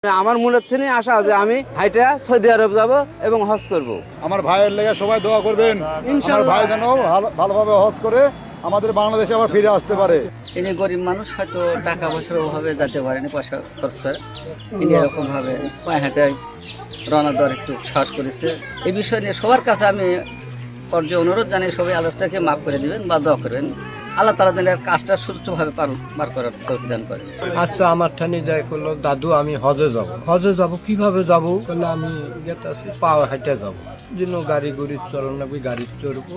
আমার মূলত থেকে আশা আছে আমি হাইটা সৌদি আরব যাব এবং হজ করব। আমার ভাইয়ের লেগে সবাই দোয়া করবেন, আমার ভাই যেন ভালোভাবে হজ করে আমাদের বাংলাদেশে আবার ফিরে আসতে পারে। ইনি গরিব মানুষ, হয়তো টাকা পয়সার অভাবে যেতে পারেনি, পয়সা খরচ করে ইনি এরকম ভাবে পায়ে হেঁটে রওনা দেওয়ার একটু সাহস করেছে। এই বিষয় নিয়ে সবার কাছে আমি যে অনুরোধ জানিয়ে সবাই আলোচনাকে মাফ করে দিবেন বা দোয়া করবেন। আল্লাহ তাআলা যেন এর কাজটা সুষ্ঠুভাবে বার করার তৌফিক দান করে। আচ্ছা, আমার ঠানি যাই করলো, দাদু আমি হজে যাব কিভাবে যাব? বলে আমি গেতাছি পাওয়া হাইটে যাব, যেন গাড়ি গুড়ি চলন লাগবে, গাড়ি চড়বো,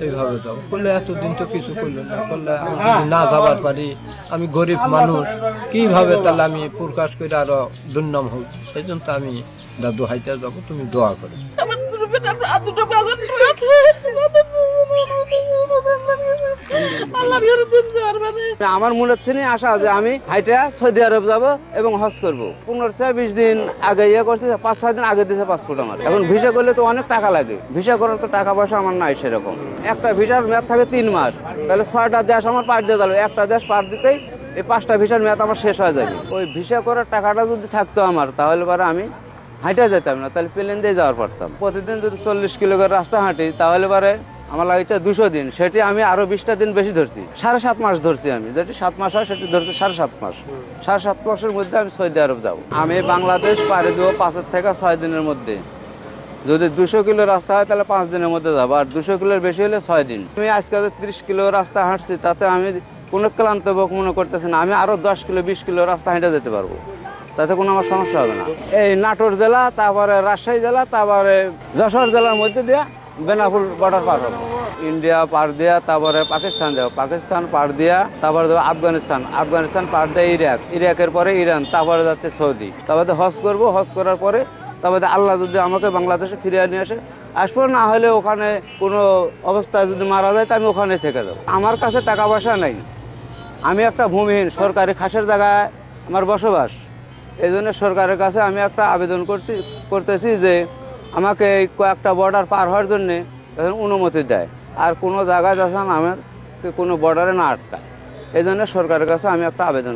এইভাবে যাবো। বললে এতদিন তো কিছু করলো না, বললে আমি যদি না যাবার পারি, আমি গরিব মানুষ, কিভাবে তাহলে আমি প্রকাশ করে আরো দুর্নাম হই। এই জন্য তো আমি দাদু হাইটে যাব, তুমি দোয়া করে। আমার মূলত থেকে আশা আছে আমি হাইটা সৌদি আরব যাব এবং হজ করব। 15 থেকে 20 দিন আগে করছে, 5-6 দিন আগে দিয়েছে পাসপোর্ট আমার। এখন ভিসা করলে তো অনেক টাকা লাগে, ভিসা করার তো টাকা পয়সা আমার নাই সেরকম। একটা ভিসার মেয়াদ থাকে 3 মাস, তাহলে 6টা দেশ আমার পার দিয়ে গেল, একটা দেশ পার দিতেই এই 5টা ভিসার মেয়াদ আমার শেষ হয়ে যাবে। ওই ভিসা করার টাকাটা যদি থাকতো আমার, তাহলে পরে আমি হাইটা যেতাম না, তাহলে প্লেন দিয়ে যাওয়ার পারতাম। প্রতিদিন যদি 40 কিলো করে রাস্তা হাঁটি, তাহলে পরে আমার লাগছে 200 দিন, সেটি আমি আরো 20টা দিন বেশি ধরছি, 7.5 মাস ধরছি আমি। যেটি 7 মাস হয় সেটি ধরছি 7.5 মাস। 7.5 মাসের মধ্যে আমি সৌদি আরব যাব। আমি বাংলাদেশ পাড়ি দেবো 5 থেকে 6 দিনের মধ্যে। যদি 200 কিলো রাস্তা হয় তাহলে 5 দিনের মধ্যে যাবো, আর 200 কিলোর বেশি হলে 6 দিন। আমি আজকে 30 কিলো রাস্তা হাঁটছি, তাতে আমি কোনো ক্লান্ত বোধ মনে করতেছি না। আমি আরো 10 কিলো 20 কিলো রাস্তা হেঁটে যেতে পারবো, তাতে কোনো আমার সমস্যা হবে না। এই নাটোর জেলা, তারপরে রাজশাহী জেলা, তারপরে যশোর জেলার মধ্যে দিয়ে বেনাপুর বর্ডার পার হবো। ইন্ডিয়া পার দিয়া তারপরে পাকিস্তান যাবো, পাকিস্তান পার দিয়া তারপরে যাবো আফগানিস্তান, আফগানিস্তান পার দিয়ে ইরাক, ইরাকের পরে ইরান, তারপরে যাচ্ছে সৌদি। তারপরে হজ করবো, হজ করার পরে তারপরে আল্লাহ যদি আমাকে বাংলাদেশে ফিরিয়ে নিয়ে আসে আসবো, না হলে ওখানে কোনো অবস্থায় যদি মারা যায় তো আমি ওখানে থেকে যাবো। আমার কাছে টাকা পয়সা নেই, আমি একটা ভূমিহীন, সরকারি খাসের জায়গায় আমার বসবাস। এই জন্য সরকারের কাছে আমি একটা আবেদন করতেছি যে আমাকে এই কয়েকটা বর্ডার পার হওয়ার জন্যে অনুমতি দেয়, আর কোনো জায়গায় যাচ্ছেন আমাকে কোনো বর্ডারে না আটকায়। এই জন্য সরকারের কাছে আমি একটা আবেদন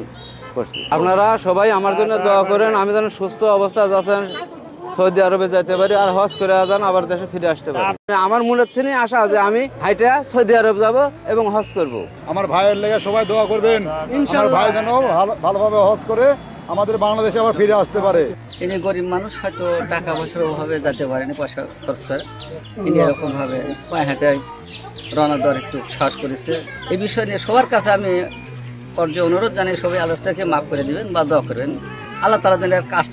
করছি। আপনারা সবাই আমার জন্য দোয়া করেন, আমি যেন সুস্থ অবস্থায় যাচ্ছেন সৌদি আরবে যেতে পারি, আর হজ করে যান আবার দেশে ফিরে আসতে পারি। আমার মূলত থেকে আশা আছে আমি হাইটা সৌদি আরব যাব এবং হজ করব। আমার ভাইয়ের লেগে সবাই দোয়া করবেন, আমার ভাই যেন ভালোভাবে হজ করে আমাদের বাংলাদেশে আবার ফিরে আসতে পারে। ইনি গরিব মানুষ, হয়তো টাকা পয়সার অভাবে যেতে পারেনি, পয়সা খরচ করে ইনি এরকম ভাবে পায়ে হেঁটে রওনা দেওয়ার একটু সাহস করেছে। এই বিষয় নিয়ে সবার কাছে আমি যে অনুরোধ জানিয়ে সবাই আলোচনাকে মাফ করে দিবেন বা দোয়া করবেন। আল্লাহ তাআলা যেন এর কাজ